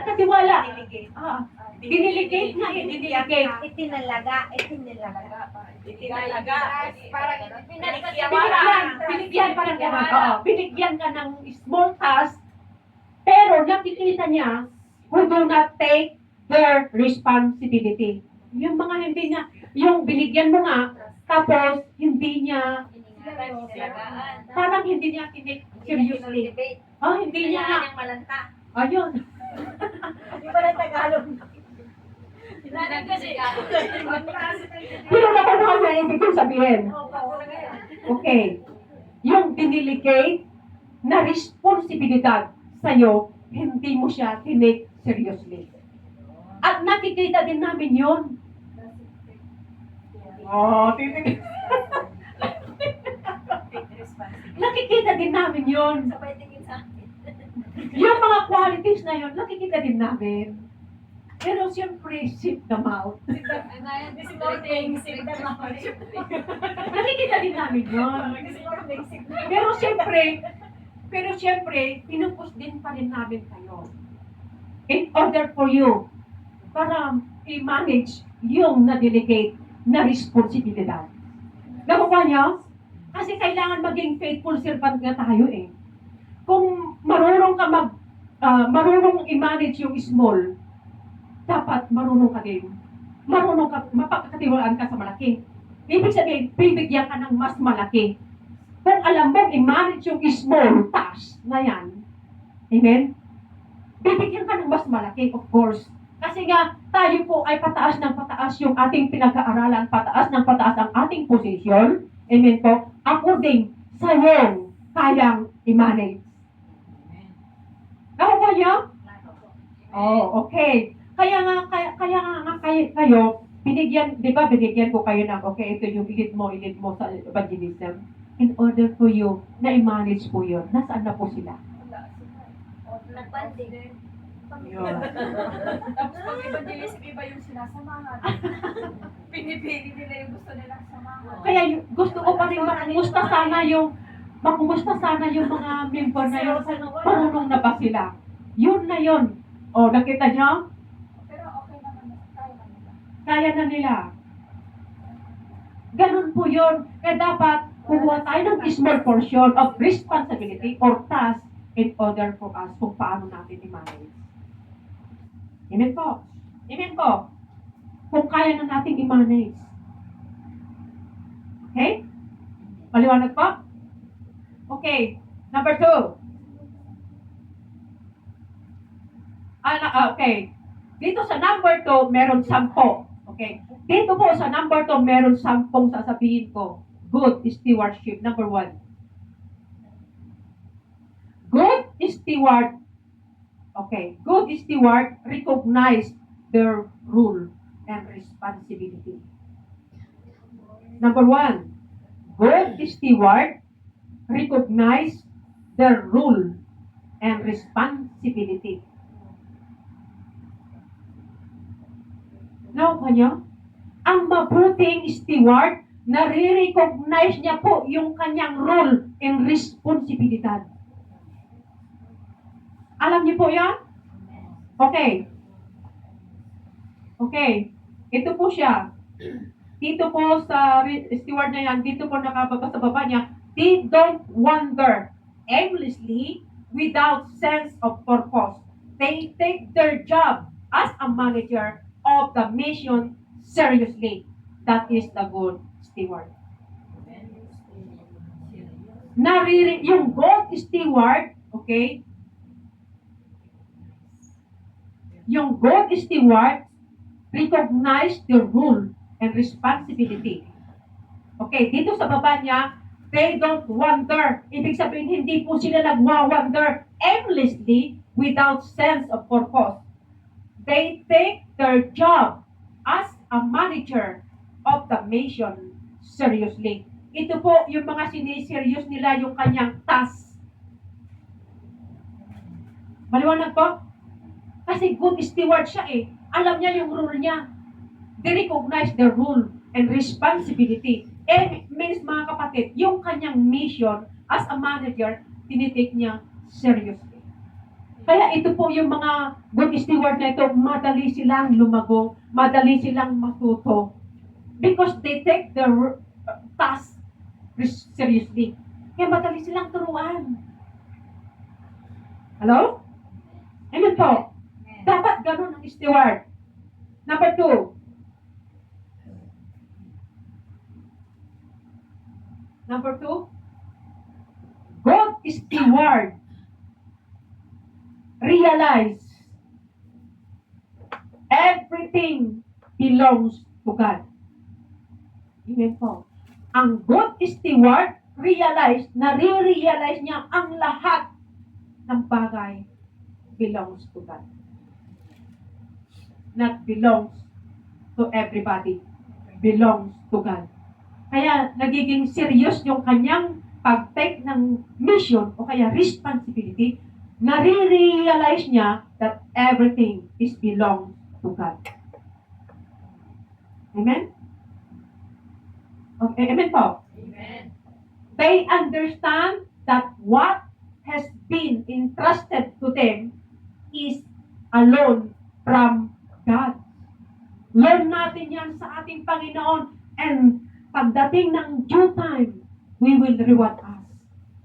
pinagkatiwala. Diniligate nga, diniligate. Itinalaga. Parang Binigyan, parang gano'n. Oo, binigyan ka ng small task, pero nakikita niya who do not take their responsibility. Yung mga hindi niya, yung binigyan mo nga, tapos hindi niya, parang hindi niya tinik seriously. Oh, hindi niya nga. malanta. Ayun. Di ba na Tagalog? Pero nakuha niya yung ibig sabihin. Okay. Yung diniligate na responsibilidad sa'yo, hindi mo siya tinik seriously. At nakikita din namin yun. Titik. Nakikita din namin yun. Sabay tingin sa akin. Yung mga qualities na yun, nakikita din namin. Pero siyempre, sip the mouth. Nakikita din namin yun. Pero siyempre, pinupus din pa rin namin kayo. In order for you, para i-manage yung na-delegate na responsibilidad. Nakuha niyo? Kasi kailangan maging faithful servant nga tayo eh. Kung marunong ka marunong i-manage yung small, dapat marunong ka din. Marunong ka, mapagkatiwalaan ka sa malaki. Ibig sabihin, bibigyan ka ng mas malaki. Kung alam mo, i-manage yung small task na yan, amen? Bibigyan ka ng mas malaki, of course. Kasi nga, tayo po ay pataas ng pataas yung ating pinag-aaralan, pataas ng pataas ang ating position, amen po, according sa yung kayang i-manage. Nakuha niyo? Oh, okay. Kaya nga kayo, binigyan, di ba, binigyan ko kayo ng, okay, ito yung ilid mo sa evangelism. In order for you na i-manage po yun, nasaan na po sila? Nagpanding. Yun. Tapos pag evangelism, iba yung sinasamahan. Pinipili nila yung gusto nilang samahan. Kaya gusto ko pa rin makumusta sana yung mga member na yun. Marunong na ba sila? Yun na yun. O, nakita niyo? Pero okay naman, kaya na nila. Kaya na nila. Ganun po yun. Kaya dapat kumuha tayo ng small portion of responsibility or task in order for us kung paano natin i-manage. Amen po. Amen po. Kung kaya na natin i-manage. Okay? Maliwanag po? Okay. Number 2. Okay. Dito sa number 2, meron 10. Okay. Dito po sa number 2, meron 10 sasabihin ko. Good stewardship. Number 1. Good steward. Okay. Good steward recognize their role and responsibility. Number 1. Good steward recognize their role and responsibility. Now, kanya, ang mabuting steward, nare-recognize niya po yung kanyang role and responsibilidad. Alam niyo po yan? Okay. Okay. Ito po siya. Dito po sa steward na yan, dito po nakababa sa baba niya, they don't wander aimlessly without sense of purpose. They take their job as a manager of the mission seriously. That is the good steward. Yung good steward, okay? Yung good steward recognize the role and responsibility. Okay, dito sa baba niya, they don't wander. Ibig sabihin, hindi po sila nagwa-wander aimlessly without sense of purpose. They take their job as a manager of the mission seriously. Ito po yung mga siniserious nila yung kanyang task. Maliwanag po? Kasi good steward siya eh. Alam niya yung role niya. They recognize the role and responsibility. It means, mga kapatid, yung kanyang mission as a manager, tinitake niya seriously. Kaya ito po yung mga good steward na ito, madali silang lumago, madali silang matuto. Because they take their task seriously. Kaya madali silang turuan. Hello? Amen po. Dapat ganun ang steward. Number 2. Number 2. God steward. Realize everything belongs to God. Amen po. Ang good steward, realize, nare-realize niya ang lahat ng bagay belongs to God. Not belongs to everybody. Belongs to God. Kaya nagiging serious yung kanyang pag-take ng mission o kaya responsibility, nare-realize niya that everything is belongs to God. Amen? Okay, amen po. Amen. They understand that what has been entrusted to them is alone from God. Learn natin yan sa ating Panginoon, and pagdating ng due time, we will reward us.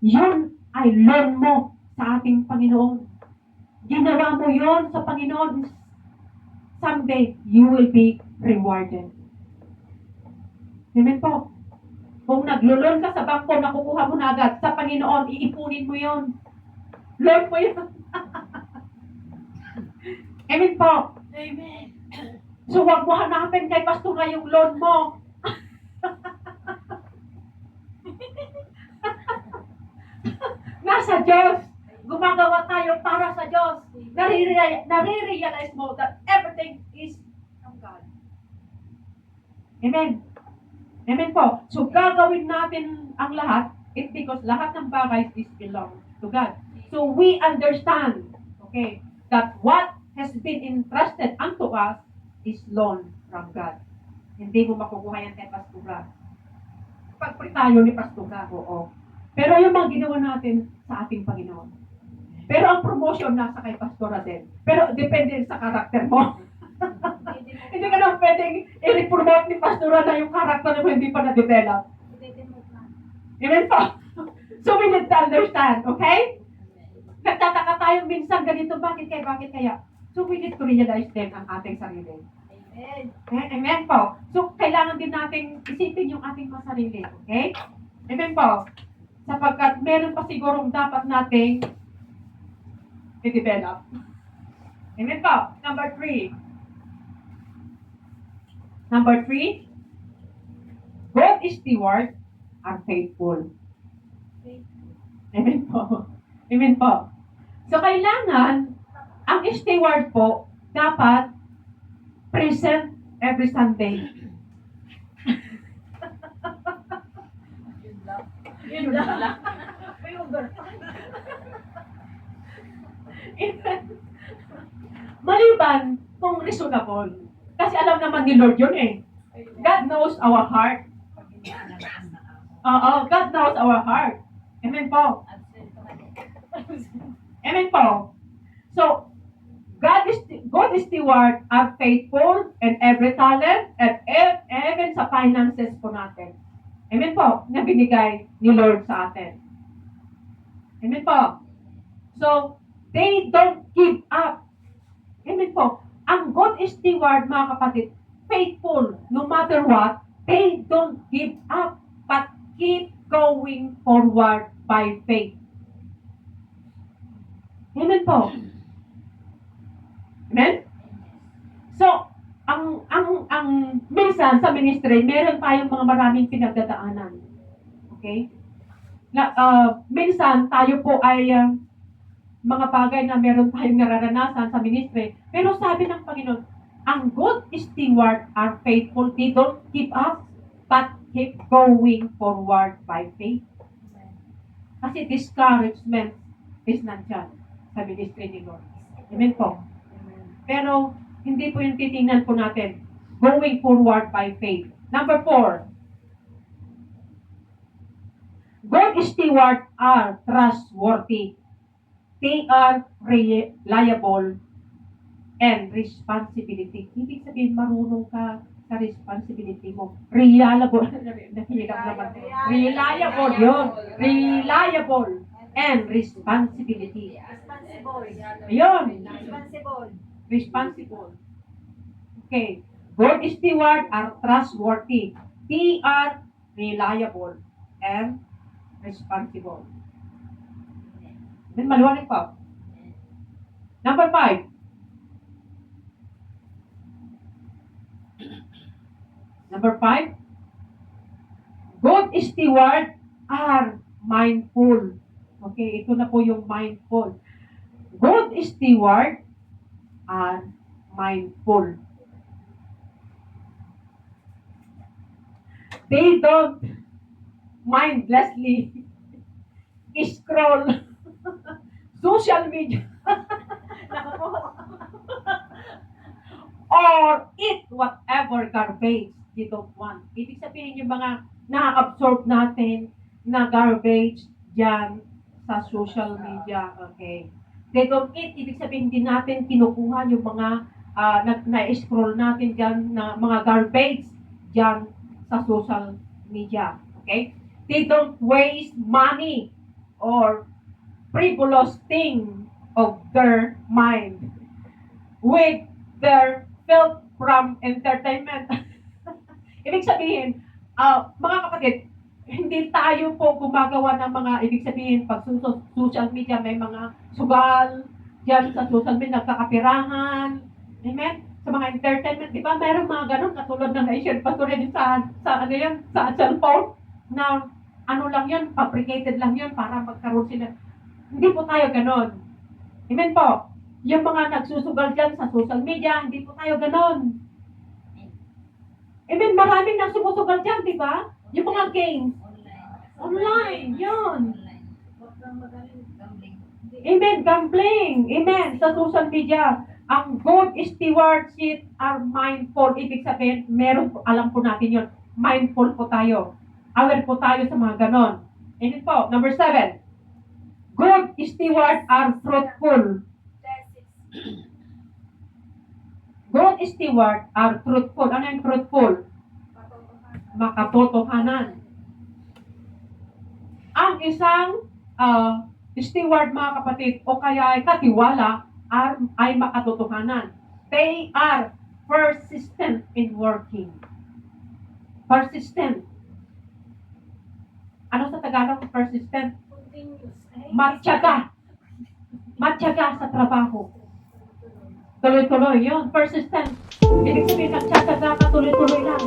Yun ay learn mo sa ating Panginoon. Ginawa mo yon sa Panginoon, someday you will be rewarded. Amen po. Kung naglo-loan ka sa bangko, nakukuha mo na agad. Sa Panginoon, iipunin mo yon. Learn mo yun. Amen po. Amen. So, huwag mo hanapin kay Pastor na yung loan mo. Nasa Diyos. Gumagawa tayo para sa Diyos. Nare-realize mo that everything is from God. Amen. Amen po. So, gagawin natin ang lahat, it's because lahat ng bagay is belong to God. So, we understand, okay, that what has been entrusted unto us is loan from God. Hindi mo makukuha yan kay Pastora. Pagpri tayo ni Pastora, oo. Pero yung mga ginawa natin sa ating Panginoon. Pero ang promotion nasa kay Pastora din. Pero depende sa karakter mo. Hindi ka na pwedeng i-promote ni Pastora na yung karakter mo hindi pa na-develop. Amen po. So we need to understand, okay? Nagtataka tayo minsan ganito, bakit kaya? So we need to realize din ang ating sarili. Amen. Amen po. So kailangan din nating isipin yung ating mga sarili, okay? Amen po. Sapagkat meron pa sigurong dapat nating i-develop. Amen po. Number 3. Number 3, God steward are faithful. Amen po. Amen po. So, kailangan, ang steward po, dapat present every Sunday. Yun lang. May uber. Maliban kung reasonable. Kasi alam naman ni Lord yun eh. God knows our heart. God knows our heart. Amen po. Amen po. So, God steward are faithful in every talent and even sa finances po natin. Amen po, na binigay ni Lord sa atin. Amen po. So, they don't give up. Amen po. Ang God steward, mga kapatid, faithful, no matter what, they don't give up, but keep going forward by faith. Amen po. Amen? So, ang minsan sa ministry, meron tayong mga maraming pinagdadaanan. Okay? Minsan tayo po ay mga bagay na meron tayong nararanasan sa ministry. Pero sabi ng Panginoon, ang good steward are faithful. They don't give up, but keep going forward by faith. Kasi discouragement is nandyan sa ministry ni Lord. Amen po. Pero hindi po yung titingnan po natin. Going forward by faith. Number 4. God steward are trustworthy. They are reliable and responsibility. Ibig sabihin, marunong ka sa responsibility mo. Reliable. Nahihirap naman. Reliable yun. Reliable and responsibility. Responsible. Ayun. Responsible. Responsible. Okay. Good steward are trustworthy. They are reliable and responsible. Then maliwanag pa. Number 5. Number 5. Good steward are mindful. Okay, ito na po yung mindful. Good steward are mindful. They don't mindlessly scroll social media or eat whatever garbage you don't want. Ibig sabihin yung mga na-absorb natin na garbage dyan sa social media. Okay. They don't eat. Ibig sabihin din natin kinukuha yung mga na-scroll natin dyan na mga garbage dyan sa social media. Okay? They don't waste money or frivolous thing of their mind with their filth from entertainment. Ibig sabihin, mga kapatid, hindi tayo po gumagawa ng mga, ibig sabihin, pag social media, may mga sugal, dyan sa social media, nagkakapirahan, amen? Sa mga entertainment, di ba, mayroong mga ganun, katulad ng na-share pa rin sa ano yan, sa cellphone, na ano lang yun, fabricated lang yun, para magkaroon sila. Hindi po tayo ganun. Amen po. Yung mga nagsusugal dyan sa social media, hindi po tayo ganun. Amen, maraming nang sumusugal dyan, di ba? Yung mga games. Online, yun. Amen, gambling. Amen, sa social media. Ang good stewardship are mindful. Ibig sabihin, meron po, alam po natin yun. Mindful po tayo. Aware po tayo sa mga ganon. Amen po. Number 7. Good steward are truthful. Good steward are truthful. Ano yung truthful? Makatotohanan. Ang isang steward, mga kapatid, o kaya ay katiwala, ay makatotohanan. They are persistent in working. Persistent. Ano sa Tagalog persistent? Continuous. Matyaga. Matyaga sa trabaho. Tuloy-tuloy yun. Persistent. Ibig sabihin, nagtsatsaga ka, tuloy-tuloy lang.